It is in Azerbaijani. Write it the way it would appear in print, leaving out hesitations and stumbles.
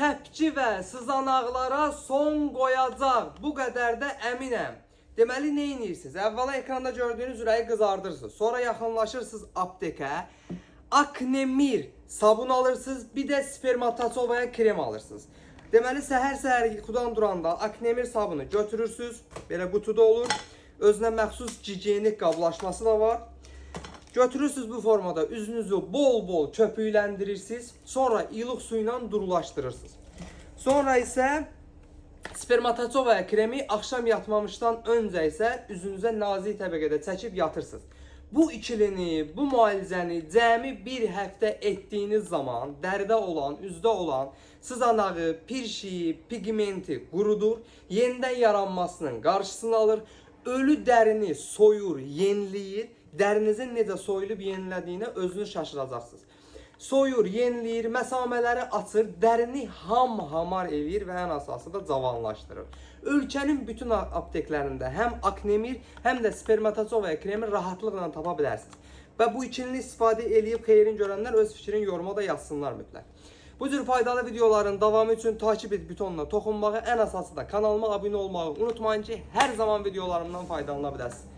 təpki və sızanaqlara son qoyacaq. Bu qədər də əminəm. Deməli, nə edirsiniz? Əvvəla ekranda gördüyünüz ürəyi qızardırsınız. Sonra yaxınlaşırsınız aptekə. Aknemir sabun alırsınız. Bir də spermatozoaya krem alırsınız. Deməli, səhər-səhər yuxudan duranda aknemir sabunu götürürsünüz. Belə qutuda olur. Özünə məxsus gigiyenik qablaşması da var. Götürürsünüz bu formada. Üzünüzü bol-bol köpüklendirirsiniz. Sonra ilıq su ilə durulaşdırırsınız. Sonra isə spermatozoaya kremi axşam yatmamışdan öncə isə üzünüzə nazik təbəqədə çəkib yatırsınız. Bu ikilini, bu müalicəni cəmi bir həftə etdiyiniz zaman dəridə olan, üzdə olan sızanağı, pirşiyi, pigmenti qurudur, yenidən yaranmasının qarşısını alır, ölü dərini soyur, yeniləyir, dərinizin necə soyulub yenilədiyinə özünüz şaşıracaqsınız. Soyur, yeniləyir, məsamələri açır, dərini hamar eləyir və ən əsası da cavanlaşdırır. Ölkənin bütün apteklərində həm aknemir, həm də spermatozoaya kremi rahatlıqla tapa bilərsiniz. Və bu ikilini istifadə edib xeyrin görənlər öz fikrini yoruma da yazsınlar mütləq. Bu cür faydalı videoların davamı üçün takip et butonuna toxunmağı, ən əsası da kanalıma abunə olmağı unutmayın ki, hər zaman videolarımdan faydalana biləsiniz.